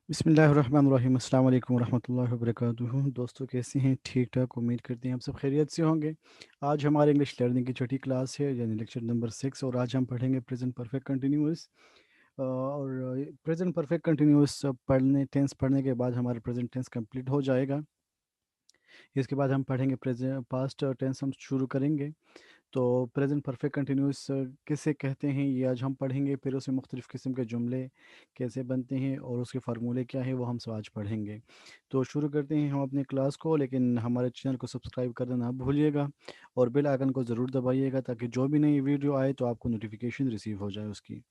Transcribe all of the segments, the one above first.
बिस्मिल्लाहिर्रहमानिर्रहीम अस्सलाम वालेकुम वरहमतुल्लाहि वबरकातुहू। दोस्तों कैसे हैं? ठीक ठाक, उम्मीद करते हैं आप सब खैरियत से होंगे। आज हमारे इंग्लिश लर्निंग की छठी क्लास है, यानी लेक्चर नंबर 6, और आज हम पढ़ेंगे प्रेजेंट परफेक्ट कंटिन्यूअस। और प्रेजेंट परफेक्ट कंटिन्यूअस पढ़ने टेंस पढ़ने के बाद हमारा प्रेजेंट टेंस कंप्लीट हो जाएगा। इसके बाद हम पढ़ेंगे प्रेजेंट पास्ट टेंस हम शुरू करेंगे। तो प्रेजेंट परफेक्ट कंटिन्यूस किसे कहते हैं ये आज हम पढ़ेंगे। फिर उसमें मुख्तलिफ़ किस्म के जुमले कैसे बनते हैं और उसके फार्मूले क्या है वो हम सब आज पढ़ेंगे। तो शुरू करते हैं हम अपने क्लास को, लेकिन हमारे चैनल को सब्सक्राइब करना ना भूलिएगा और बेल आइकन को ज़रूर दबाइएगा ताकि जो भी नई वीडियो आए तो आपको नोटिफिकेशन रिसीव हो जाए उसकी।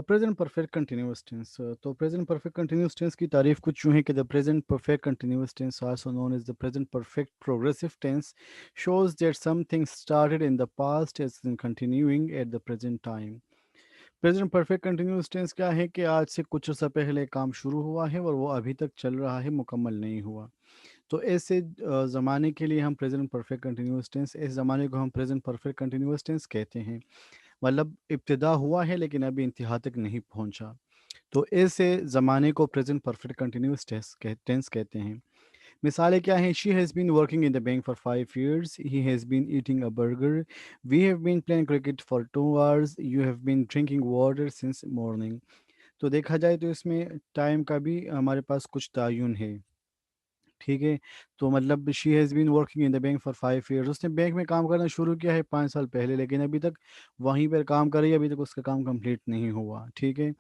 Present perfect continuous tense. तो प्रेजेंट परफेक्ट कंटिन्यूअस टेंस की तारीफ कुछ यूँ है कि the present perfect continuous tense also known as the present perfect progressive tense shows that something started in the past is continuing at the present time. Present perfect continuous tense क्या है कि आज से कुछ अर्सा पहले काम शुरू हुआ है और वो अभी तक चल रहा है, मुकम्मल नहीं हुआ। तो ऐसे ज़माने के लिए हम प्रेजेंट परफेक्ट कंटिन्यूअस टेंस, इस ज़माने को हम प्रेजेंट परफेक्ट कंटिन्यूअस टेंस कहते हैं। मतलब इब्तिदा हुआ है लेकिन अभी इंतहा तक नहीं पहुंचा। तो ऐसे ज़माने को प्रेजेंट परफेक्ट कंटिन्यूअस टेंस कहते हैं। मिसालें क्या हैं? She has been working in the bank for 5 years, he has been eating a burger, we have been playing cricket for 2 hours, you have been drinking water since morning. तो देखा जाए तो इसमें टाइम का भी हमारे पास कुछ तयन है। ठीक है। तो मतलब she has been working in the bank for 5 years, उसने बैंक में काम करना शुरू किया है 5 साल पहले, लेकिन अभी तक वहीं पर काम कर रही है, अभी तक उसका काम कंप्लीट नहीं हुआ। ठीक है।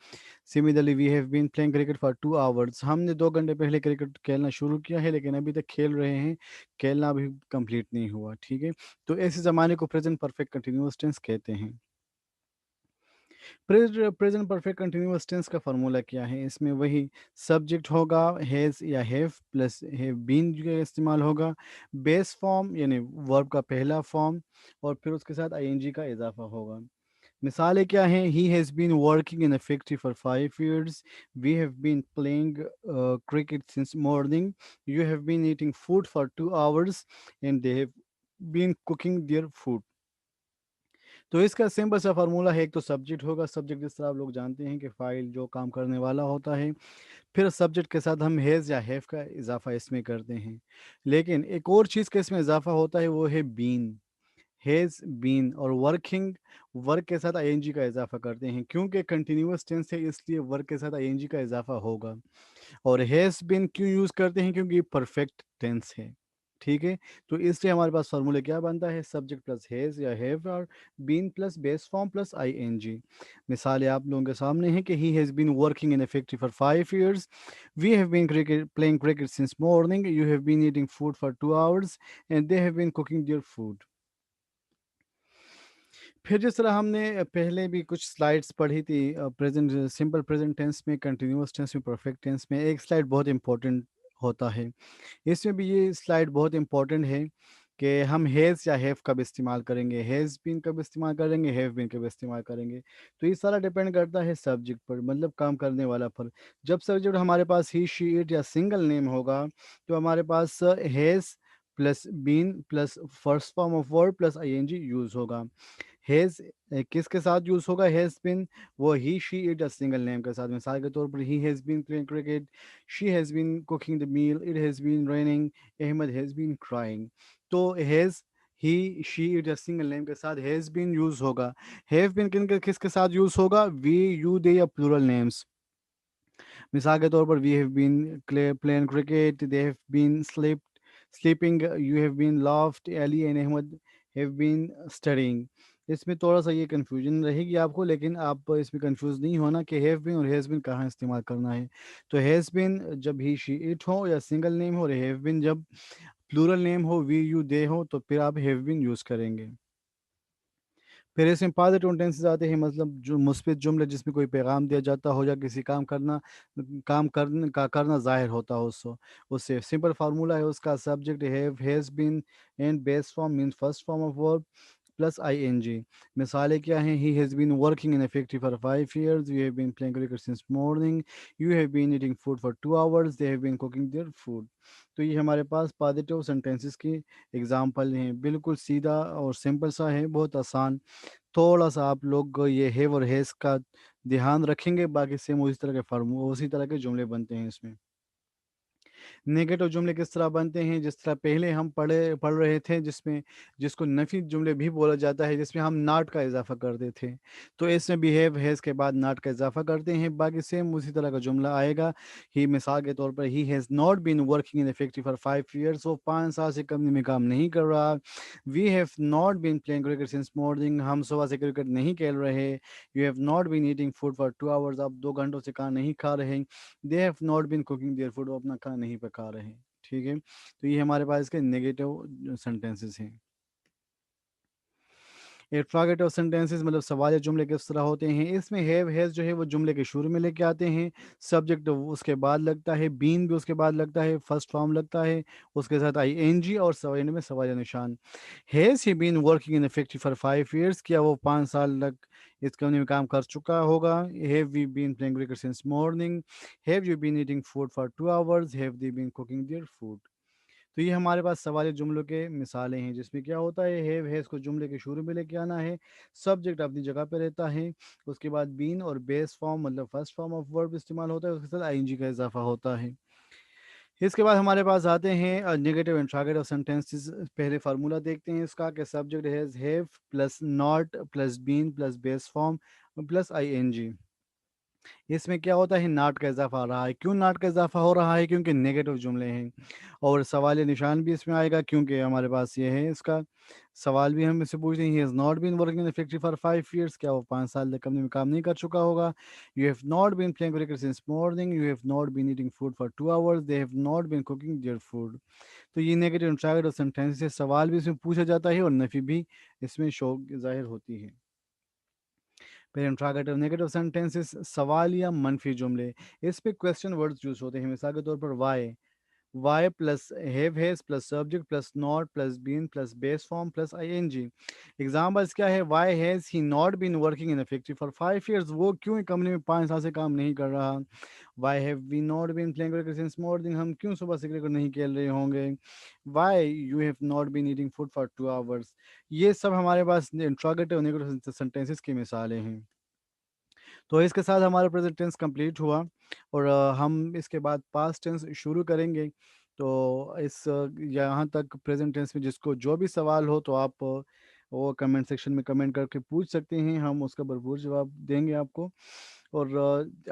Similarly we have been playing cricket for 2 hours, हमने 2 घंटे पहले क्रिकेट खेलना शुरू किया है लेकिन अभी तक खेल रहे हैं, खेलना अभी कंप्लीट नहीं हुआ। ठीक है। तो ऐसे ज़माने को प्रेजेंट परफेक्ट कंटिन्यूअस टेंस कहते हैं। प्रेजेंट परफेक्ट कंटिन्यूअस टेंस का फार्मूला क्या है? इसमें वही सब्जेक्ट होगा, हैज़ या हैव प्लस हैव बीन का इस्तेमाल होगा, बेस फॉर्म यानी वर्ब का पहला फॉर्म, और फिर उसके साथ आईएनजी का इजाफा होगा। मिसालें क्या हैं? He has been working in a factory for 5 years, we have been playing cricket since morning, you have been eating food for 2 hours, and they have been cooking their food. तो इसका simple सा formula है, एक तो subject होगा, subject जिस तरह आप लोग जानते हैं कि फ़ाइल जो काम करने वाला होता है, फिर सब्जेक्ट के साथ हम हैज़ या हैव का इजाफा इसमें करते हैं। लेकिन एक और चीज़ का इसमें इजाफा होता है, वो है बीन। हैज़ बीन और वर्किंग, वर्क के साथ आईएनजी का इजाफा करते हैं, क्योंकि कंटिन्यूअस टेंस है इसलिए वर्क के साथ आईएनजी का इजाफा होगा। और हैज़ बीन क्यों यूज़ करते हैं? क्योंकि ये परफेक्ट टेंस है। ठीक है। तो इसलिए हमारे पास फार्मूला क्या बनता है? सब्जेक्ट प्लस हैज़ या हैव, और been plus base form plus I N G. मिसाल आप लोगों के सामने है कि he has been working in a factory for 5 years, we have been cricket playing cricket since morning, you have been eating food for 2 hours, and they have been cooking their food. फिर जिस तरह हमने पहले भी कुछ slides पढ़ी थी, present simple present tense में, कंटिन्यूअस टेंस में, परफेक्ट टेंस में, एक स्लाइड बहुत इंपॉर्टेंट होता है। इसमें भी ये स्लाइड बहुत इंपॉर्टेंट है कि हम हैज़ या हैव कब इस्तेमाल करेंगे, हैज़ बीन कब इस्तेमाल करेंगे, हैव बीन कब इस्तेमाल करेंगे। तो ये सारा डिपेंड करता है सब्जेक्ट पर, मतलब काम करने वाला पर। जब सब्जेक्ट हमारे पास ही, शी, इट या सिंगल नेम होगा तो हमारे पास has plus been plus first form of verb plus ING use होगा। हैज़ किसके साथ यूज़ होगा? हैज़ बीन वो ही, शी, इट या सिंगल नेम के साथ। मिसाल के तौर पर he has been playing cricket, she has been cooking the meal, it has been raining, Ahmed has been crying. तो हैज़ ही, शी, इट या सिंगल नेम के साथ हैज़ बीन यूज़ होगा। हैव बीन किसके साथ यूज़ होगा? वी, यू, दे या plural names. मिसाल के तौर पर we have been playing cricket, they have been sleeping, you have been laughed, Ali and Ahmad have been studying. इसमें थोड़ा सा ये कन्फ्यूजन रहेगी आपको, लेकिन आप इसमें कंफ्यूज नहीं होना कि हैव बीन और हैज़ बीन कहाँ इस्तेमाल करना है। तो हैज़ बीन जब ही, शी, इट हो या सिंगल नेम हो, और हैव बीन जब प्लूरल नेम हो, वी, यू, दे हो, तो फिर आप हैव बीन यूज़ करेंगे। फिर इसमें पॉजिटिव टेंसेस आते हैं, मतलब जो मुस्बित जुमले जिसमें कोई पैगाम दिया जाता हो या किसी काम करने का करना ज़ाहिर होता हो उससे। उससे सिंपल फार्मूला है उसका, subject have, has been, and base form means first form of verb plus ING. मिसालें क्या हैं? He has been working in a factory for 5 years, you have been playing cricket since morning, you have been eating food for 2 hours, they have been cooking their food. तो ये हमारे पास positive sentences की example हैं। बिल्कुल सीधा और simple सा है, बहुत आसान। थोड़ा-सा आप लोग ये हैव और हैज़ का ध्यान रखेंगे, बाकी सेम उसी तरह के जुमले बनते हैं इसमें। नेगेटिव जुमले किस तरह बनते हैं, जिस तरह पहले हम पढ़ रहे थे, जिसको नफ़ी जुमले भी बोला जाता है, जिसमें हम नॉट का इज़ाफ़ा करते थे। तो इसमें भी हैव हैज़ के बाद नॉट का इज़ाफ़ा करते हैं, बाकी सेम उसी तरह का जुमला आएगा। ही मिसाल के तौर पर he has not been working in a factory for 5 years, वो 5 साल से कंपनी में काम नहीं कर रहा। We have not been playing cricket since morning, हम सुबह से क्रिकेट नहीं खेल रहे। You have not been eating food for 2 hours, आप 2 घंटों से खाना नहीं खा रहे। They have not been cooking their food, वो अपना खाना नहीं पका रहे हैं। ठीक है, तो ये हमारे पास इसके नेगेटिव सेंटेंसेस हैं। इंट्रोगेटिव सेंटेंसेस मतलब सवाल या जुमले किस तरह होते हैं, इसमें हैव हैज़ जो है वो जुमले के शुरू में लेके आते हैं, सब्जेक्ट उसके बाद लगता है, बीन भी उसके बाद लगता है, फर्स्ट फॉर्म लगता है, उसके साथ आईएनजी और एंड में सवाल या निशान। Has he been working in factory for 5 years, क्या वो 5 साल तक इस कंपनी में काम कर चुका होगा। Have we been playing cricket since morning, have you been eating food for 2 hours, have they been cooking their food. तो ये हमारे पास सवाल जुमलों के मिसालें हैं, जिसमें क्या होता है, हैव हैज़ को जुमले के शुरू में लेके आना है, सब्जेक्ट अपनी जगह पे रहता है, उसके बाद बीन और बेस फॉर्म मतलब फर्स्ट फॉर्म ऑफ वर्ब इस्तेमाल होता है, उसके साथ आईएनजी का इजाफा होता है। इसके बाद हमारे पास आते हैं नेगेटिव इंट्रोगेटिव सेंटेंसेस। पहले फार्मूला देखते हैं इसका कि subject have plus not plus been plus base form plus I N G. इसमें क्या होता है, नाट का इजाफा आ रहा है। क्यों नाट का इजाफा हो रहा है, क्योंकि नेगेटिव जुमले हैं। और सवाल निशान भी इसमें आएगा, क्योंकि हमारे पास ये है इसका सवाल भी हम इससे पूछते हैं, he has not been working in factory for 5 years, क्या वो 5 साल तक कंपनी में काम नहीं कर चुका होगा। You have not been playing cricket since morning, you have not been eating food for 2 hours, they have not been cooking their food. तो ये नेगेटिव इंट्रोगेटिव सेंटेंस से सवाल भी इसमें पूछा जाता है और नफी भी इसमें शो जाहिर होती है। फिर इंट्रोगेटिव नेगेटिव सेंटेंसेस सवाल या मनफी जुमले, इस पे क्वेश्चन वर्ड्स यूज होते हैं। मिसाल के तौर पर why plus have has plus subject plus not plus been plus base form plus I N G. Examples क्या है, why has he not been working in factory for 5 years, वो क्यों कंपनी में 5 साल से काम नहीं कर रहा। Why have we not been playing cricket since morning, हम क्यों सुबह से क्रिकेट नहीं खेल रहे होंगे। Why you have not been eating food for 2 hours. ये सब हमारे पास इंट्रोगेटिव नेगेटिव सेंटेंसेस की मिसालें हैं। तो इसके साथ हमारा प्रेजेंट टेंस कंप्लीट हुआ और हम इसके बाद पास्ट टेंस शुरू करेंगे। तो यहाँ तक प्रेजेंट टेंस में जिसको जो भी सवाल हो तो आप वो कमेंट सेक्शन में कमेंट करके पूछ सकते हैं, हम उसका भरपूर जवाब देंगे आपको। और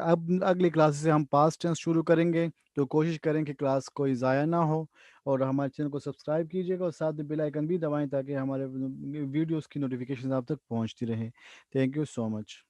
अब अगली क्लास से हम पास्ट टेंस शुरू करेंगे, तो कोशिश करें कि क्लास कोई ज़ाया ना हो। और हमारे चैनल को सब्सक्राइब कीजिएगा और साथ में बेल आइकन भी दबाएं ताकि हमारे वीडियोस की नोटिफिकेशन आप तक पहुंचती रहे। Thank you so much.